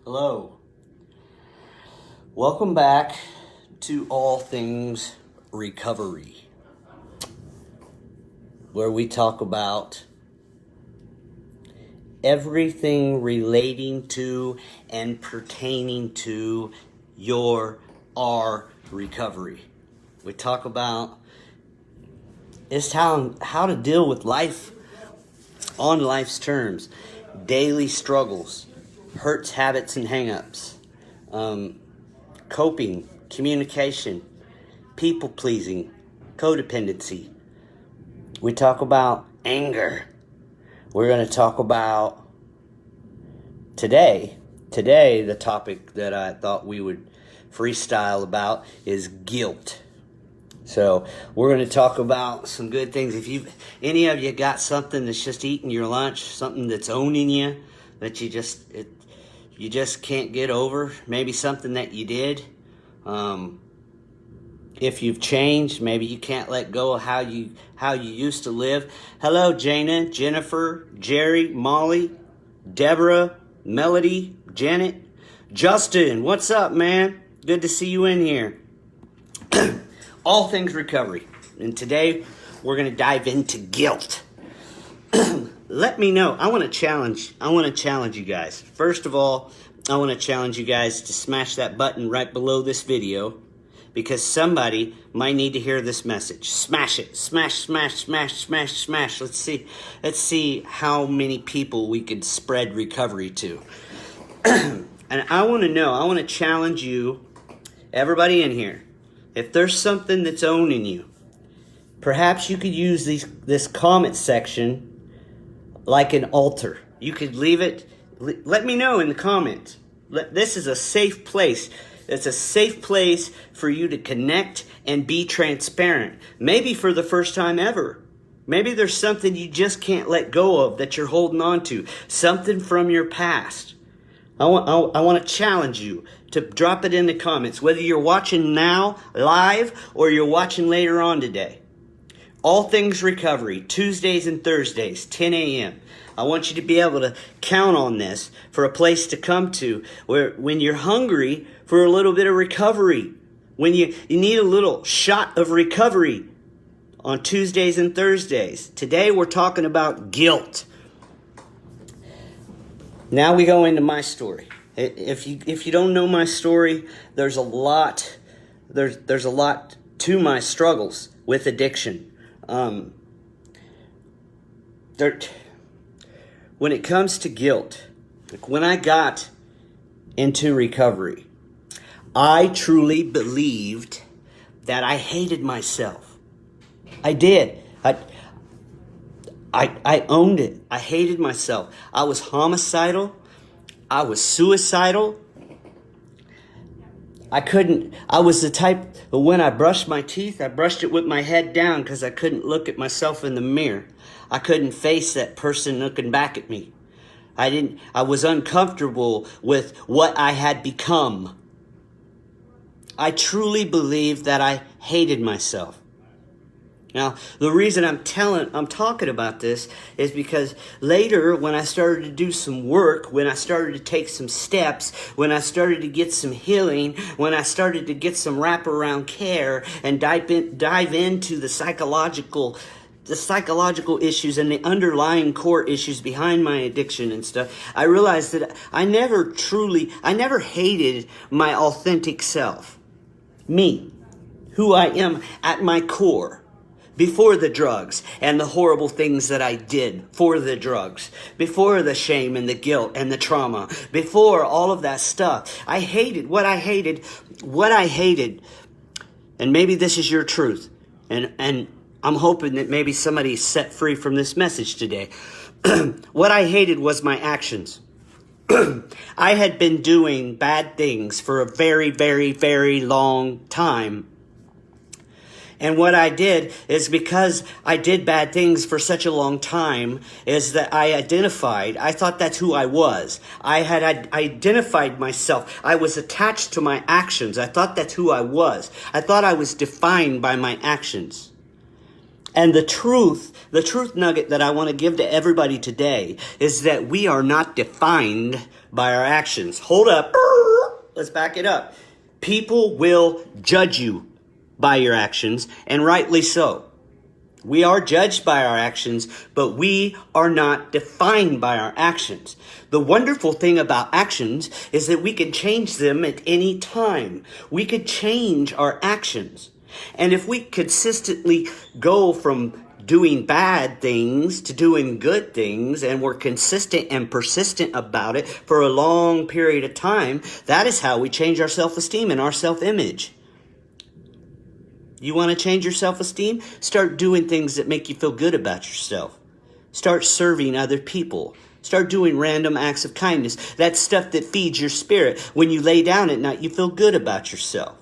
Hello. Welcome back to All Things Recovery, where we talk about everything relating to and pertaining to our recovery. We talk about just how to deal with life on life's terms, daily struggles, hurts, habits, and hang-ups, coping, communication, people-pleasing, codependency. We talk about anger. We're going to talk about today, the topic that I thought we would freestyle about is guilt. So we're going to talk about some good things. If any of you got something that's just eating your lunch, something that's owning you, that you just can't get over, maybe something that you did. If you've changed, maybe you can't let go of how you used to live. Hello, Jana, Jennifer, Jerry, Molly, Deborah, Melody, Janet, Justin. What's up, man? Good to see you in here. All things recovery. And today we're going to dive into guilt. Let me know. I want to challenge you guys. First of all, I want to challenge you guys to smash that button right below this video, because somebody might need to hear this message. Smash it. Smash, smash, smash, smash, smash. Let's see how many people we could spread recovery to. And I want to challenge you, everybody in here. If there's something that's owning you, perhaps you could use this comment section like an altar. You could leave it. Let me know in the comments. This is a safe place. It's a safe place for you to connect and be transparent. Maybe for the first time ever. Maybe there's something you just can't let go of that you're holding on to. Something from your past. I want to challenge you to drop it in the comments, whether you're watching now live or you're watching later on today. All Things Recovery, Tuesdays and Thursdays, 10 a.m. I want you to be able to count on this for a place to come to where when you're hungry for a little bit of recovery, when you need a little shot of recovery on Tuesdays and Thursdays. Today we're talking about guilt. Now we go into my story. If you don't know my story, there's a lot to my struggles with addiction. When it comes to guilt, like when I got into recovery, I truly believed that I hated myself. I did. I owned it. I hated myself. I was homicidal. I was suicidal. I was the type, when I brushed my teeth, I brushed it with my head down because I couldn't look at myself in the mirror. I couldn't face that person looking back at me. I was uncomfortable with what I had become. I truly believed that I hated myself. Now, the reason I'm talking about this is because later when I started to do some work, when I started to take some steps, when I started to get some healing, when I started to get some wraparound care and dive into the psychological issues and the underlying core issues behind my addiction and stuff, I realized that I never hated my authentic self. Me, who I am at my core. Before the drugs and the horrible things that I did for the drugs, before the shame and the guilt and the trauma, before all of that stuff, I hated what I hated, and maybe this is your truth, and I'm hoping that maybe somebody's set free from this message today. What I hated was my actions. I had been doing bad things for a very, very, very long time. And what I did is, because I did bad things for such a long time, is that I thought that's who I was. I had identified myself. I was attached to my actions. I thought that's who I was. I thought I was defined by my actions. And the truth nugget that I want to give to everybody today is that we are not defined by our actions. Hold up. Let's back it up. People will judge you by your actions, and rightly so. We are judged by our actions, but we are not defined by our actions. The wonderful thing about actions is that we can change them at any time. We could change our actions. And if we consistently go from doing bad things to doing good things, and we're consistent and persistent about it for a long period of time, that is how we change our self-esteem and our self-image. You want to change your self-esteem? Start doing things that make you feel good about yourself. Start serving other people. Start doing random acts of kindness. That's stuff that feeds your spirit. When you lay down at night, you feel good about yourself.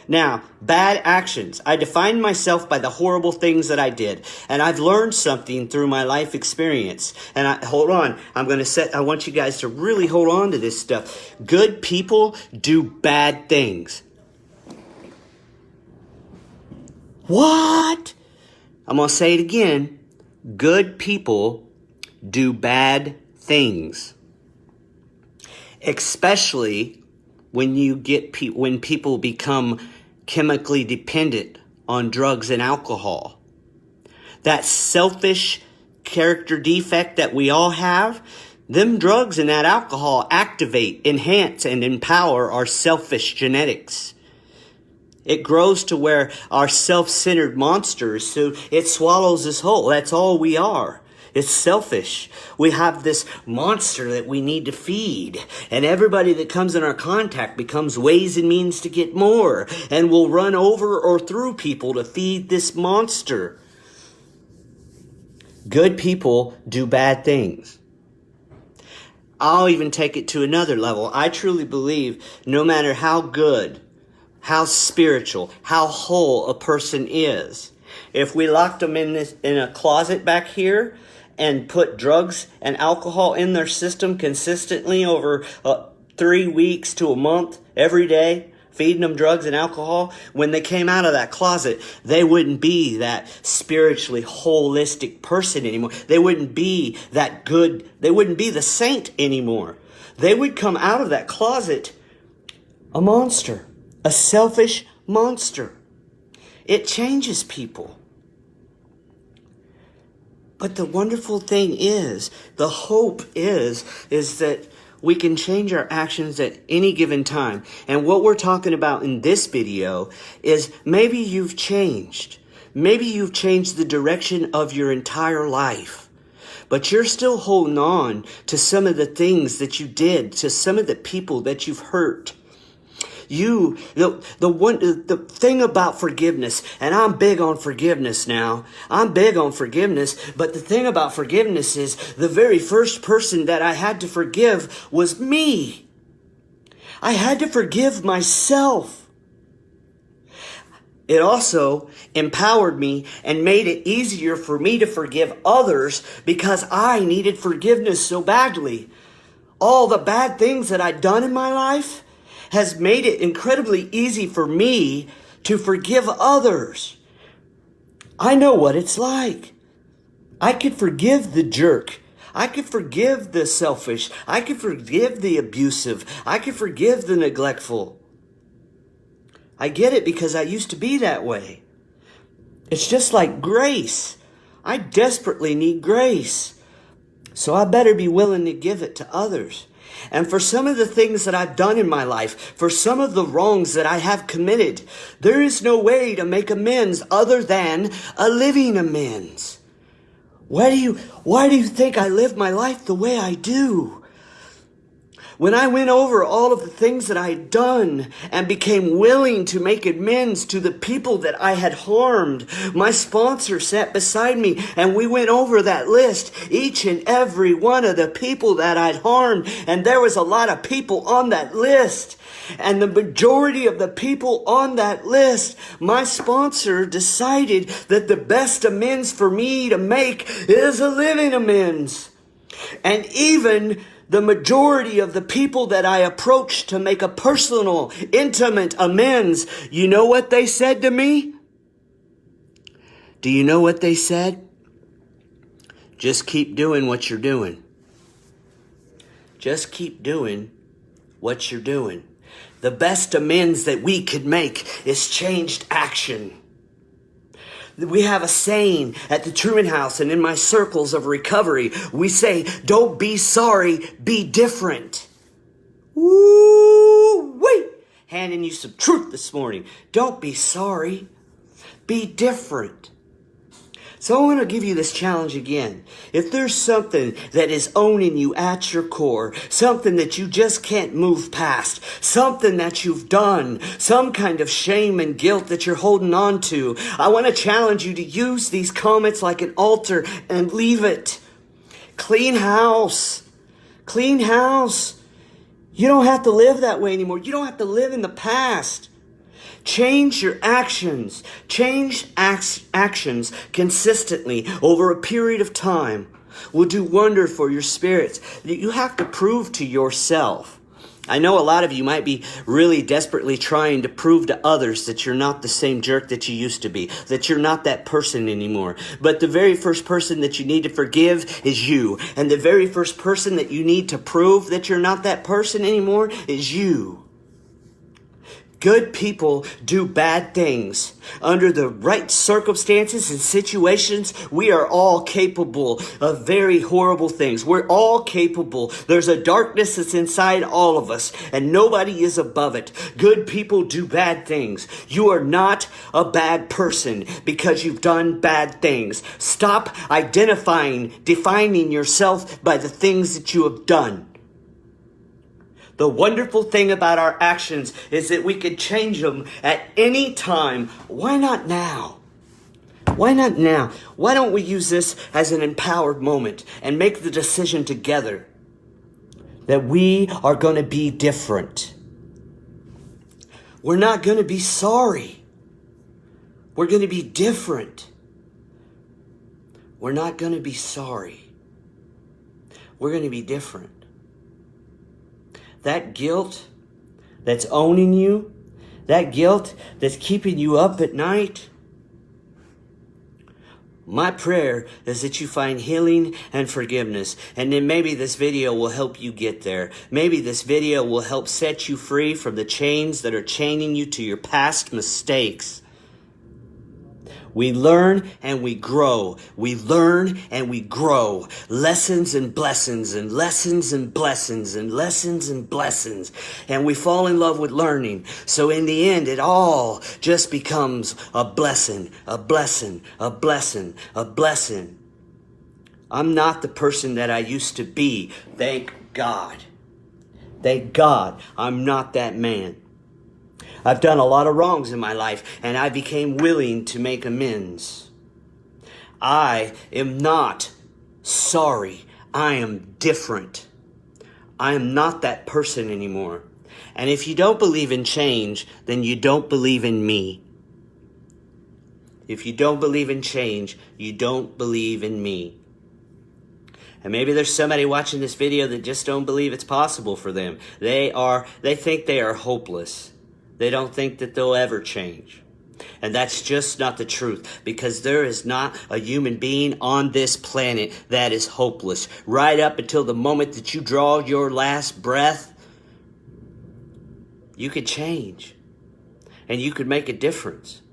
Now, bad actions. I defined myself by the horrible things that I did. And I've learned something through my life experience. And hold on. I want you guys to really hold on to this stuff. Good people do bad things. What? I'm going to say it again. Good people do bad things. Especially when when people become chemically dependent on drugs and alcohol. That selfish character defect that we all have, them drugs and that alcohol activate, enhance, and empower our selfish genetics. It grows to where our self-centered monsters, so it swallows us whole. That's all we are. It's selfish. We have this monster that we need to feed. And everybody that comes in our contact becomes ways and means to get more. And we'll run over or through people to feed this monster. Good people do bad things. I'll even take it to another level. I truly believe no matter how good, how spiritual, how whole a person is, if we locked them in a closet back here and put drugs and alcohol in their system consistently over 3 weeks to a month, every day, feeding them drugs and alcohol, when they came out of that closet, they wouldn't be that spiritually holistic person anymore. They wouldn't be that good. They wouldn't be the saint anymore. They would come out of that closet a monster. A selfish monster. It changes people. But the wonderful thing is, the hope is that we can change our actions at any given time. And what we're talking about in this video is maybe you've changed. Maybe you've changed the direction of your entire life. But you're still holding on to some of the things that you did, to some of the people that you've hurt. The thing about forgiveness, and I'm big on forgiveness now. I'm big on forgiveness, but the thing about forgiveness is the very first person that I had to forgive was me. I had to forgive myself. It also empowered me and made it easier for me to forgive others because I needed forgiveness so badly. All the bad things that I'd done in my life has made it incredibly easy for me to forgive others. I know what it's like. I could forgive the jerk. I could forgive the selfish. I could forgive the abusive. I could forgive the neglectful. I get it because I used to be that way. It's just like grace. I desperately need grace. So I better be willing to give it to others. And for some of the things that I've done in my life, for some of the wrongs that I have committed, there is no way to make amends other than a living amends. Why do you think I live my life the way I do? When I went over all of the things that I had done and became willing to make amends to the people that I had harmed, my sponsor sat beside me and we went over that list, each and every one of the people that I'd harmed. And there was a lot of people on that list. And the majority of the people on that list, my sponsor decided that the best amends for me to make is a living amends. And even the majority of the people that I approached to make a personal, intimate amends, you know what they said to me? Do you know what they said? Just keep doing what you're doing. Just keep doing what you're doing. The best amends that we could make is changed action. We have a saying at the Truman House and in my circles of recovery. We say, don't be sorry, be different. Woo-wee! Handing you some truth this morning. Don't be sorry, be different. So I want to give you this challenge again. If there's something that is owning you at your core, something that you just can't move past, something that you've done, some kind of shame and guilt that you're holding on to, I want to challenge you to use these comments like an altar and leave it. Clean house. Clean house. You don't have to live that way anymore. You don't have to live in the past. Change your actions. Change actions consistently over a period of time will do wonder for your spirits. You have to prove to yourself. I know a lot of you might be really desperately trying to prove to others that you're not the same jerk that you used to be, that you're not that person anymore. But the very first person that you need to forgive is you. And the very first person that you need to prove that you're not that person anymore is you. Good people do bad things. Under the right circumstances and situations, we are all capable of very horrible things. We're all capable. There's a darkness that's inside all of us, and nobody is above it. Good people do bad things. You are not a bad person because you've done bad things. Stop defining yourself by the things that you have done. The wonderful thing about our actions is that we can change them at any time. Why not now? Why not now? Why don't we use this as an empowered moment and make the decision together that we are going to be different? We're not going to be sorry. We're going to be different. We're not going to be sorry. We're going to be different. That guilt that's owning you, that guilt that's keeping you up at night, my prayer is that you find healing and forgiveness. And then maybe this video will help you get there. Maybe this video will help set you free from the chains that are chaining you to your past mistakes. We learn and we grow. We learn and we grow. Lessons and blessings and lessons and blessings and lessons and blessings. And we fall in love with learning. So in the end, it all just becomes a blessing, a blessing, a blessing, a blessing. I'm not the person that I used to be. Thank God. Thank God I'm not that man. I've done a lot of wrongs in my life, and I became willing to make amends. I am not sorry. I am different. I am not that person anymore. And if you don't believe in change, then you don't believe in me. If you don't believe in change, you don't believe in me. And maybe there's somebody watching this video that just don't believe it's possible for them. They think they are hopeless. They don't think that they'll ever change. And that's just not the truth, because there is not a human being on this planet that is hopeless. Right up until the moment that you draw your last breath, you could change and you could make a difference.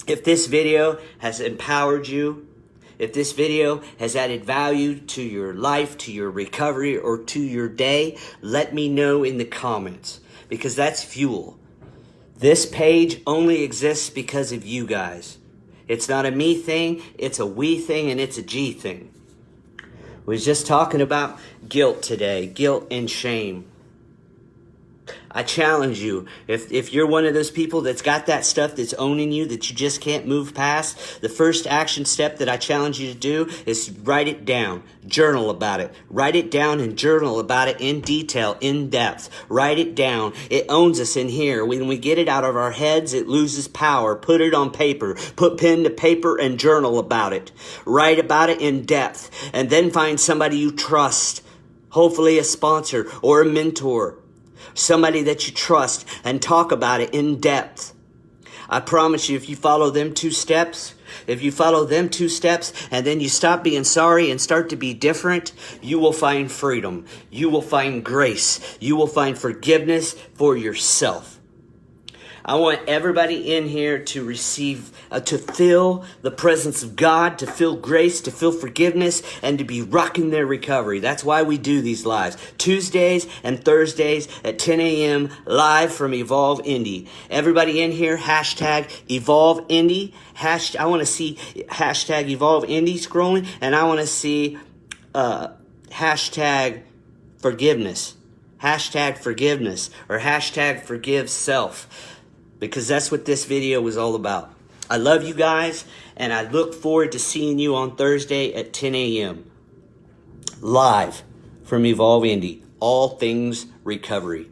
If this video has empowered you, if this video has added value to your life, to your recovery, or to your day, let me know in the comments. Because that's fuel. This page only exists because of you guys. It's not a me thing, it's a we thing, and it's a G thing. We was just talking about guilt today, guilt and shame. I challenge you, if you're one of those people that's got that stuff that's owning you, that you just can't move past, the first action step that I challenge you to do is write it down. Journal about it. Write it down and journal about it in detail, in depth. Write it down. It owns us in here. When we get it out of our heads, it loses power. Put it on paper. Put pen to paper and journal about it. Write about it in depth. And then find somebody you trust. Hopefully a sponsor or a mentor. Somebody that you trust, and talk about it in depth. I promise you, if you follow them 2 steps, and then you stop being sorry and start to be different, you will find freedom. You will find grace. You will find forgiveness for yourself. I want everybody in here to receive, to feel the presence of God, to feel grace, to feel forgiveness, and to be rocking their recovery. That's why we do these lives. Tuesdays and Thursdays at 10 a.m. live from Evolve Indy. Everybody in here, hashtag Evolve Indy. I want to see hashtag Evolve Indy scrolling, and I want to see hashtag forgiveness. Hashtag forgiveness, or hashtag forgive self. Because that's what this video was all about. I love you guys, and I look forward to seeing you on Thursday at 10 a.m. live from Evolve Indy. All things recovery.